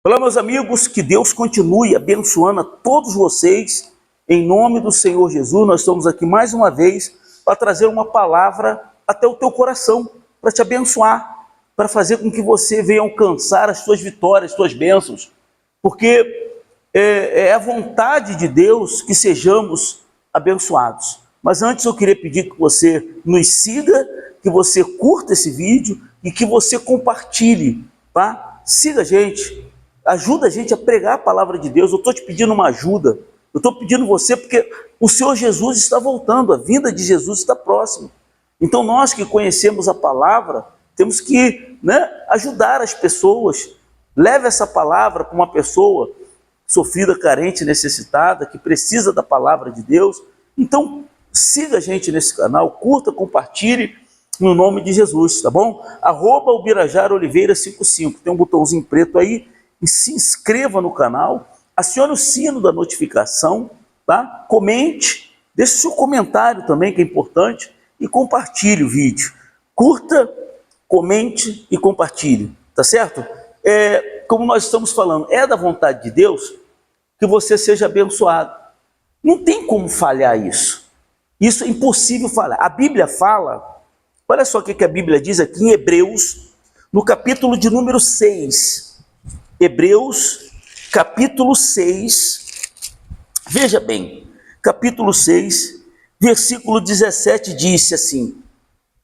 Olá, meus amigos, que Deus continue abençoando a todos vocês. Em nome do Senhor Jesus, nós estamos aqui mais uma vez para trazer uma palavra até o teu coração, para te abençoar, para fazer com que você venha alcançar as suas vitórias, as suas bênçãos, porque é a vontade de Deus que sejamos abençoados. Mas antes eu queria pedir que você nos siga, que você curta esse vídeo e que você compartilhe, tá? Siga a gente. Ajuda a gente a pregar a palavra de Deus. Eu estou te pedindo uma ajuda. Eu estou pedindo você porque o Senhor Jesus está voltando. A vinda de Jesus está próxima. Então nós que conhecemos a palavra, temos que ajudar as pessoas. Leve essa palavra para uma pessoa sofrida, carente, necessitada, que precisa da palavra de Deus. Então siga a gente nesse canal, curta, compartilhe, no nome de Jesus, tá bom? @ubirajaraoliveira55. Tem um botãozinho preto aí. E se inscreva no canal, acione o sino da notificação, tá? Comente, deixe o seu comentário também, que é importante, e compartilhe o vídeo. Curta, comente e compartilhe, tá certo? Como nós estamos falando, é da vontade de Deus que você seja abençoado. Não tem como falhar isso. Isso é impossível falhar. A Bíblia fala, olha só o que a Bíblia diz aqui em Hebreus, no capítulo de número 6. Hebreus, capítulo 6, veja bem, capítulo 6, versículo 17, disse assim,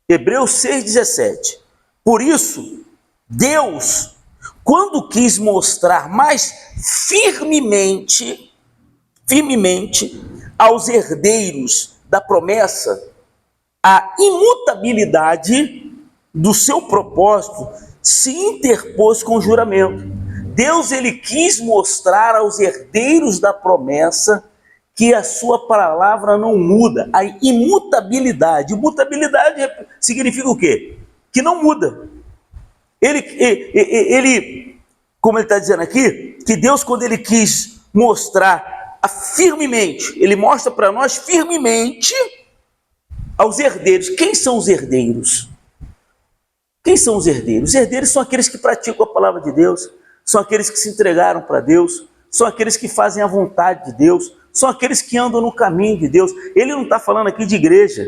Hebreus 6, 17, por isso, Deus, quando quis mostrar mais firmemente aos herdeiros da promessa, a imutabilidade do seu propósito, se interpôs com juramento. Deus, ele quis mostrar aos herdeiros da promessa que a sua palavra não muda, a imutabilidade. Imutabilidade significa o quê? Que não muda. Ele como ele está dizendo aqui, que Deus, quando ele quis mostrar firmemente, ele mostra para nós firmemente aos herdeiros. Quem são os herdeiros? Quem são os herdeiros? Os herdeiros são aqueles que praticam a palavra de Deus, são aqueles que se entregaram para Deus, são aqueles que fazem a vontade de Deus, são aqueles que andam no caminho de Deus. Ele não está falando aqui de igreja.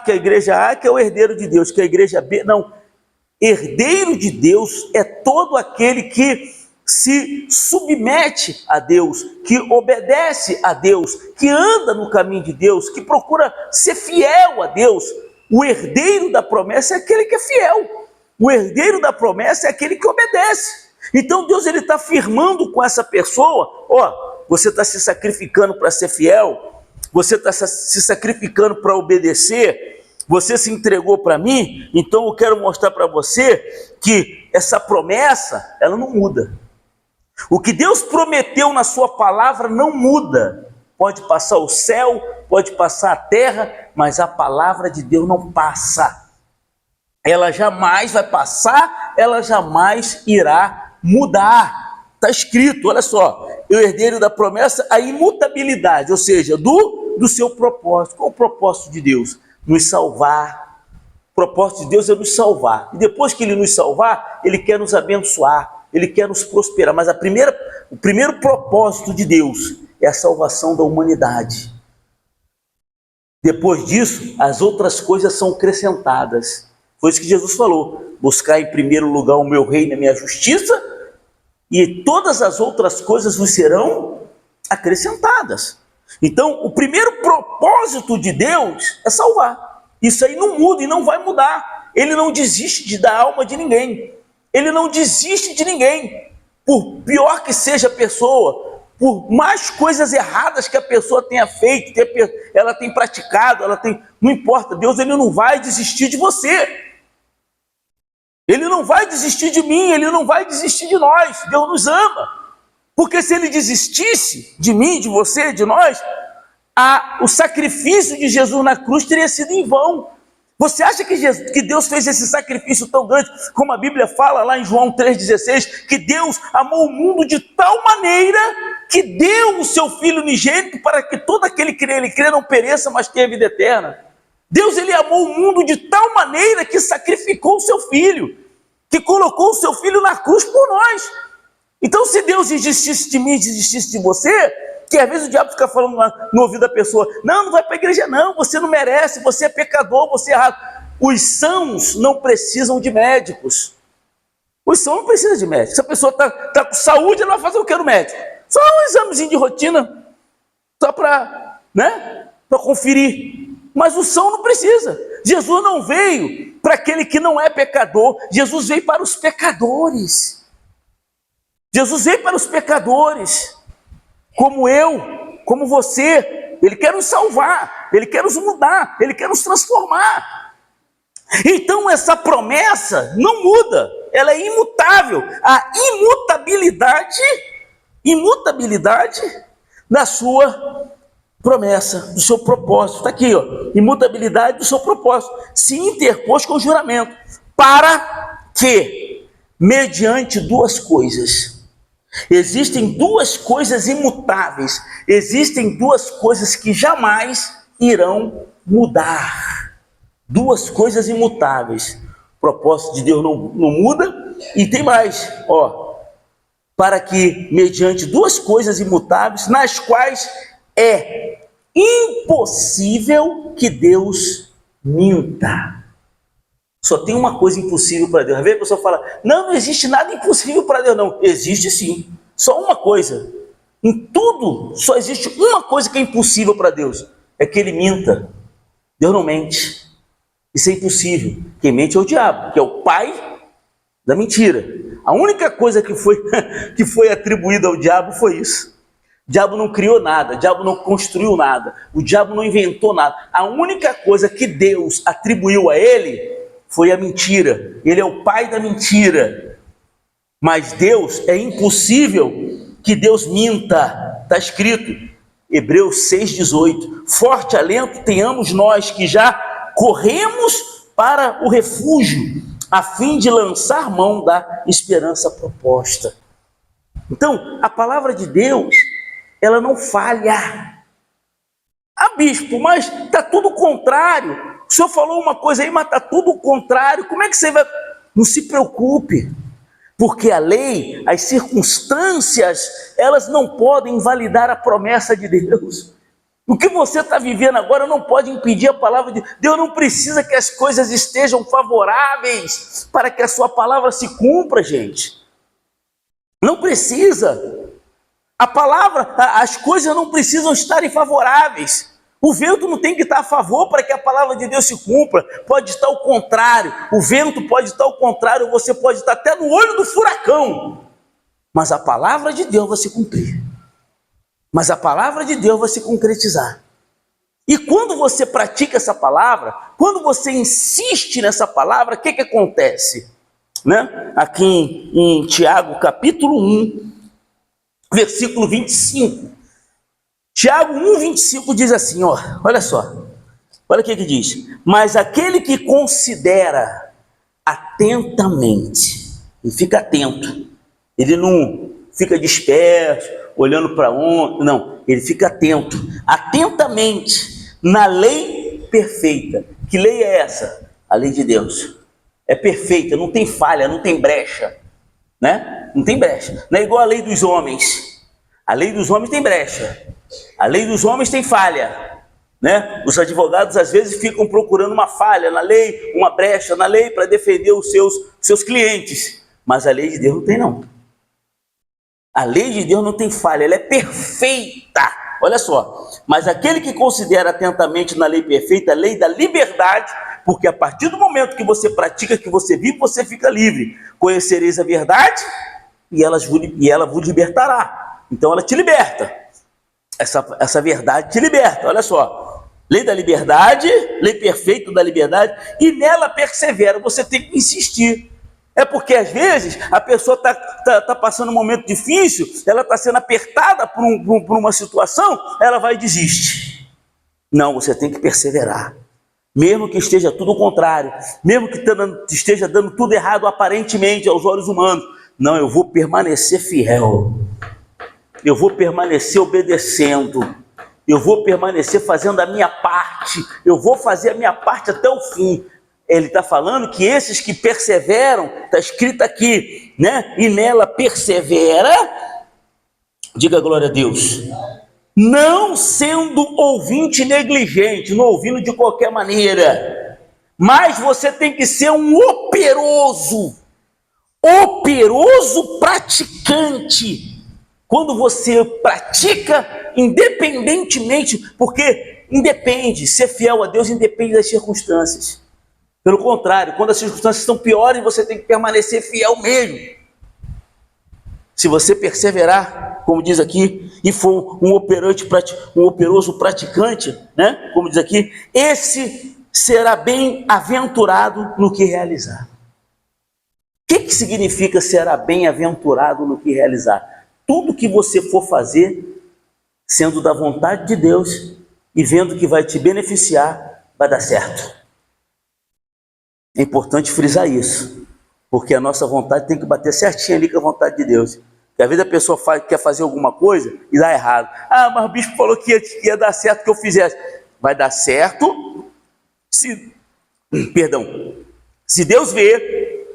Que a igreja A que é o herdeiro de Deus, que a igreja B... Não. Herdeiro de Deus é todo aquele que se submete a Deus, que obedece a Deus, que anda no caminho de Deus, que procura ser fiel a Deus. O herdeiro da promessa é aquele que é fiel. O herdeiro da promessa é aquele que obedece. Então Deus, ele está afirmando com essa pessoa, você está se sacrificando para ser fiel, você está se sacrificando para obedecer, você se entregou para mim, então eu quero mostrar para você que essa promessa, ela não muda. O que Deus prometeu na sua palavra não muda. Pode passar o céu, pode passar a terra, mas a palavra de Deus não passa. Ela jamais vai passar, ela jamais irá mudar. Está escrito, olha só, o herdeiro da promessa, a imutabilidade, ou seja, do seu propósito. Qual é o propósito de Deus? Nos salvar. O propósito de Deus é nos salvar. E depois que ele nos salvar, ele quer nos abençoar, ele quer nos prosperar. Mas o primeiro propósito de Deus é a salvação da humanidade. Depois disso, as outras coisas são acrescentadas. Foi isso que Jesus falou: buscar em primeiro lugar o meu reino e a minha justiça, e todas as outras coisas vos serão acrescentadas. Então, o primeiro propósito de Deus é salvar. Isso aí não muda e não vai mudar. Ele não desiste da alma de ninguém. Ele não desiste de ninguém. Por pior que seja a pessoa, por mais coisas erradas que a pessoa tenha feito, ela tem praticado, não importa, Deus, ele não vai desistir de você. Ele não vai desistir de mim, ele não vai desistir de nós. Deus nos ama. Porque se ele desistisse de mim, de você, de nós, o sacrifício de Jesus na cruz teria sido em vão. Você acha que Deus fez esse sacrifício tão grande, como a Bíblia fala lá em João 3,16, que Deus amou o mundo de tal maneira que deu o seu Filho unigênito para que todo aquele que nele crê não pereça, mas tenha vida eterna? Deus, ele amou o mundo de tal maneira que sacrificou o seu Filho, que colocou o seu Filho na cruz por nós. Então, se Deus desistisse de mim, desistisse de você, que às vezes o diabo fica falando no ouvido da pessoa, não vai para a igreja não, você não merece, você é pecador, você é errado. Os sãos não precisam de médicos. Os sãos não precisam de médico. Se a pessoa está com saúde, ela vai fazer o que no médico? Só um examezinho de rotina, só para, para conferir. Mas o são não precisa. Jesus não veio para aquele que não é pecador, Jesus veio para os pecadores. Jesus veio para os pecadores, como eu, como você. Ele quer nos salvar, Ele quer nos mudar, Ele quer nos transformar. Então essa promessa não muda, ela é imutável. A imutabilidade da sua promessa, do seu propósito. Está aqui, ó, imutabilidade do seu propósito. Se interpôs com o juramento, para que, mediante duas coisas, existem duas coisas imutáveis, existem duas coisas que jamais irão mudar. Duas coisas imutáveis. O propósito de Deus não muda, e tem mais, ó, para que, mediante duas coisas imutáveis, nas quais é impossível que Deus minta. Só tem uma coisa impossível para Deus. Às vezes a pessoa fala, não existe nada impossível para Deus. Não, existe sim. Só uma coisa. Em tudo, só existe uma coisa que é impossível para Deus. É que Ele minta. Deus não mente. Isso é impossível. Quem mente é o diabo, que é o pai da mentira. A única coisa que foi atribuída ao diabo foi isso. O diabo não criou nada, o diabo não construiu nada, o diabo não inventou nada. A única coisa que Deus atribuiu a ele foi a mentira. Ele é o pai da mentira. Mas Deus, é impossível que Deus minta. Está escrito, Hebreus 6,18. Forte alento tenhamos nós que já corremos para o refúgio, a fim de lançar mão da esperança proposta. Então, a palavra de Deus, ela não falha. Ah, bispo, mas está tudo contrário. O senhor falou uma coisa aí, mas está tudo contrário. Como é que você vai... Não se preocupe, porque a lei, as circunstâncias, elas não podem invalidar a promessa de Deus. O que você está vivendo agora não pode impedir a palavra de Deus. Deus não precisa que as coisas estejam favoráveis para que a sua palavra se cumpra, gente. Não precisa. A palavra, as coisas não precisam estarem favoráveis. O vento não tem que estar a favor para que a palavra de Deus se cumpra. Pode estar ao contrário. O vento pode estar ao contrário. Você pode estar até no olho do furacão. Mas a palavra de Deus vai se cumprir. Mas a palavra de Deus vai se concretizar. E quando você pratica essa palavra, quando você insiste nessa palavra, o que acontece? Aqui em Tiago, capítulo 1, versículo 25. Tiago 1, 25 diz assim, ó, olha só. Olha o que diz. Mas aquele que considera atentamente, e fica atento, ele não fica disperso, olhando para onde, não, ele fica atento, atentamente, na lei perfeita. Que lei é essa? A lei de Deus. É perfeita, não tem falha, não tem brecha, Não tem brecha. Não é igual a lei dos homens. A lei dos homens tem brecha. A lei dos homens tem falha, Os advogados às vezes ficam procurando uma falha na lei, uma brecha na lei para defender os seus clientes. Mas a lei de Deus não tem, não. A lei de Deus não tem falha, ela é perfeita. Olha só, mas aquele que considera atentamente na lei perfeita, a lei da liberdade, porque a partir do momento que você pratica, que você vive, você fica livre. Conhecereis a verdade e ela vos libertará. Então ela te liberta. Essa verdade te liberta, olha só. Lei da liberdade, lei perfeita da liberdade, e nela persevera, você tem que insistir. É porque às vezes a pessoa está passando um momento difícil, ela está sendo apertada por uma situação, ela vai e desiste. Não, você tem que perseverar. Mesmo que esteja tudo contrário, mesmo que esteja dando tudo errado aparentemente aos olhos humanos. Não, eu vou permanecer fiel. Eu vou permanecer obedecendo. Eu vou permanecer fazendo a minha parte. Eu vou fazer a minha parte até o fim. ele está falando que esses que perseveram, está escrito aqui, né? E nela persevera, diga glória a Deus, não sendo ouvinte negligente, não ouvindo de qualquer maneira, mas você tem que ser um operoso praticante. Quando você pratica independentemente, porque independe, ser fiel a Deus independe das circunstâncias. Pelo contrário, quando as circunstâncias estão piores, você tem que permanecer fiel mesmo. Se você perseverar, como diz aqui, e for um operoso praticante, né? Como diz aqui, esse será bem-aventurado no que realizar. O que significa será bem-aventurado no que realizar? Tudo que você for fazer, sendo da vontade de Deus e vendo que vai te beneficiar, vai dar certo. É importante frisar isso, porque a nossa vontade tem que bater certinho ali com a vontade de Deus. Porque às vezes a pessoa quer fazer alguma coisa e dá errado. Ah, mas o bispo falou que ia dar certo que eu fizesse. Vai dar certo se Deus vê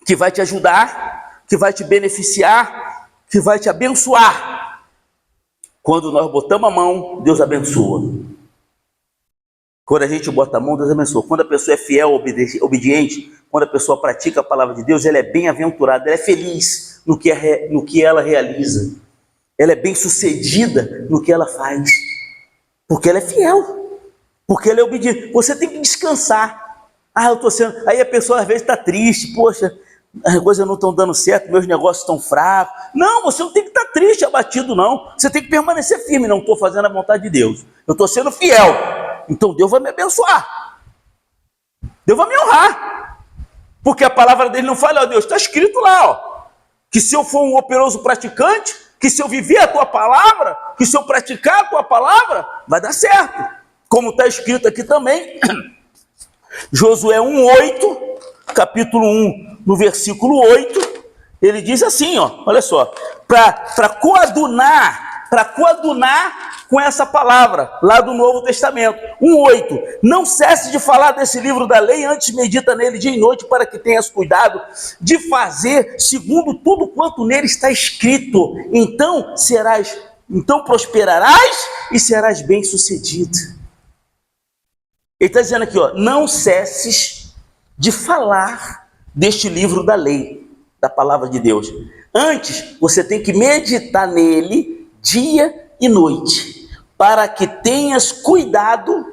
que vai te ajudar, que vai te beneficiar, que vai te abençoar. Quando nós botamos a mão, Deus abençoa. Quando a gente bota a mão, Deus abençoa. Quando a pessoa é fiel, obediente, quando a pessoa pratica a palavra de Deus, ela é bem-aventurada, ela é feliz no que ela realiza. Ela é bem-sucedida no que ela faz. Porque ela é fiel. Porque ela é obediente. Você tem que descansar. Ah, eu estou sendo... Aí a pessoa às vezes está triste. Poxa, as coisas não estão dando certo, meus negócios estão fracos. Não, você não tem que estar triste, abatido, não. Você tem que permanecer firme. Não estou fazendo a vontade de Deus. Eu estou sendo fiel. Então Deus vai me abençoar. Deus vai me honrar. Porque a palavra dele não fala, ó Deus, está escrito lá, ó, que se eu for um operoso praticante, que se eu viver a tua palavra, que se eu praticar a tua palavra, vai dar certo. Como está escrito aqui também, Josué 1:8, capítulo 1, no versículo 8, ele diz assim, ó, olha só, para coadunar com essa palavra, lá do Novo Testamento, 1:8, não cesse de falar desse livro da lei, antes medita nele dia e noite, para que tenhas cuidado de fazer segundo tudo quanto nele está escrito, então prosperarás e serás bem-sucedido. Ele está dizendo aqui, ó, não cesses de falar deste livro da lei, da palavra de Deus. Antes, você tem que meditar nele dia e noite, para que tenhas cuidado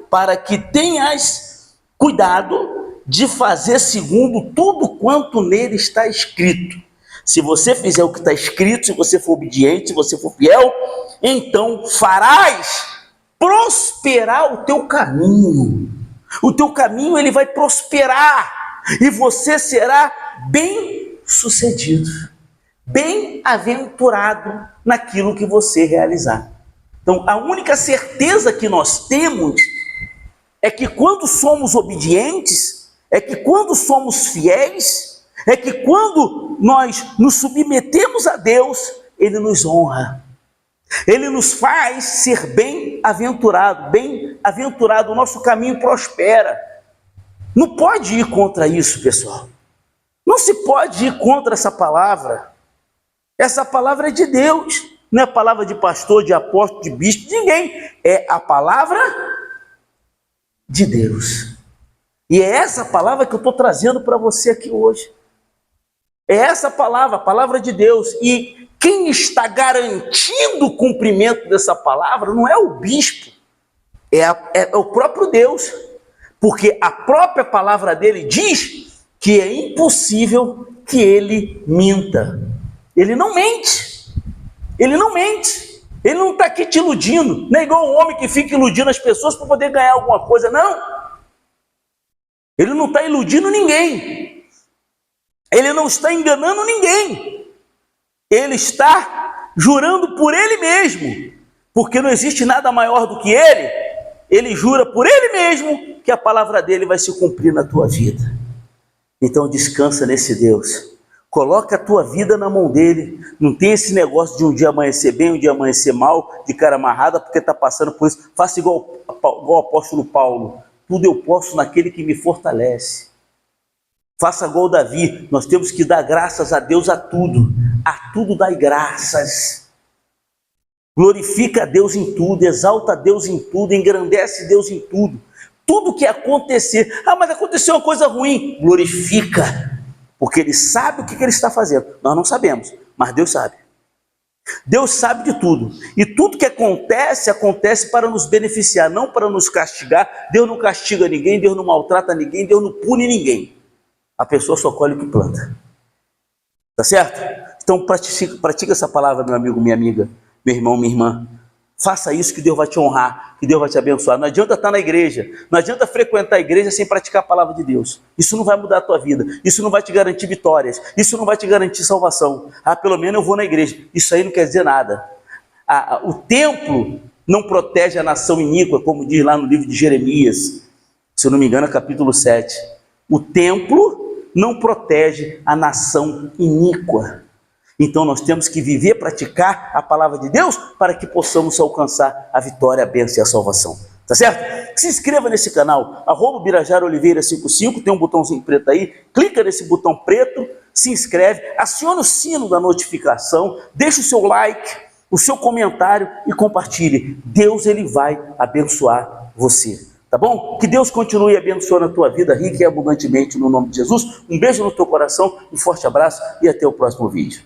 de fazer segundo tudo quanto nele está escrito. Se você fizer o que está escrito, se você for obediente, se você for fiel, então farás prosperar o teu caminho. O teu caminho ele vai prosperar e você será bem-sucedido, bem-aventurado naquilo que você realizar. Então, a única certeza que nós temos é que quando somos obedientes, é que quando somos fiéis, é que quando nós nos submetemos a Deus, Ele nos honra. Ele nos faz ser bem-aventurado, o nosso caminho prospera. Não pode ir contra isso, pessoal. Não se pode ir contra essa palavra. Essa palavra é de Deus. Não é palavra de pastor, de apóstolo, de bispo, de ninguém. É a palavra de Deus. E é essa palavra que eu estou trazendo para você aqui hoje. É essa palavra, a palavra de Deus. E quem está garantindo o cumprimento dessa palavra não é o bispo, é o próprio Deus. Porque a própria palavra dele diz que é impossível que ele minta. Ele não mente. Ele não mente, ele não está aqui te iludindo, não é igual um homem que fica iludindo as pessoas para poder ganhar alguma coisa, não. Ele não está iludindo ninguém, ele não está enganando ninguém, ele está jurando por ele mesmo, porque não existe nada maior do que ele jura por ele mesmo que a palavra dele vai se cumprir na tua vida. Então descansa nesse Deus. Coloca a tua vida na mão dele. Não tem esse negócio de um dia amanhecer bem, um dia amanhecer mal, de cara amarrada, porque está passando por isso. Faça igual o apóstolo Paulo. tudo eu posso naquele que me fortalece. Faça igual Davi, nós temos que dar graças a Deus a tudo dai graças. Glorifica a Deus em tudo, exalta a Deus em tudo, engrandece Deus em tudo. Tudo que acontecer, mas aconteceu uma coisa ruim, glorifica, porque Ele sabe o que Ele está fazendo. Nós não sabemos, mas Deus sabe. Deus sabe de tudo, e tudo que acontece, acontece para nos beneficiar, não para nos castigar. Deus não castiga ninguém, Deus não maltrata ninguém, Deus não pune ninguém. A pessoa só colhe o que planta. Tá certo? Então pratica essa palavra, meu amigo, minha amiga, meu irmão, minha irmã. Faça isso que Deus vai te honrar, que Deus vai te abençoar. Não adianta estar na igreja, não adianta frequentar a igreja sem praticar a palavra de Deus. Isso não vai mudar a tua vida, isso não vai te garantir vitórias, isso não vai te garantir salvação. Pelo menos eu vou na igreja. Isso aí não quer dizer nada. O templo não protege a nação iníqua, como diz lá no livro de Jeremias, se eu não me engano, capítulo 7. O templo não protege a nação iníqua. Então nós temos que viver, praticar a palavra de Deus para que possamos alcançar a vitória, a bênção e a salvação. Tá certo? Se inscreva nesse canal, @BirajaraOliveira55, tem um botãozinho preto aí, clica nesse botão preto, se inscreve, aciona o sino da notificação, deixa o seu like, o seu comentário e compartilhe. Deus, Ele vai abençoar você. Tá bom? Que Deus continue abençoando a tua vida rica e abundantemente no nome de Jesus. Um beijo no teu coração, um forte abraço e até o próximo vídeo.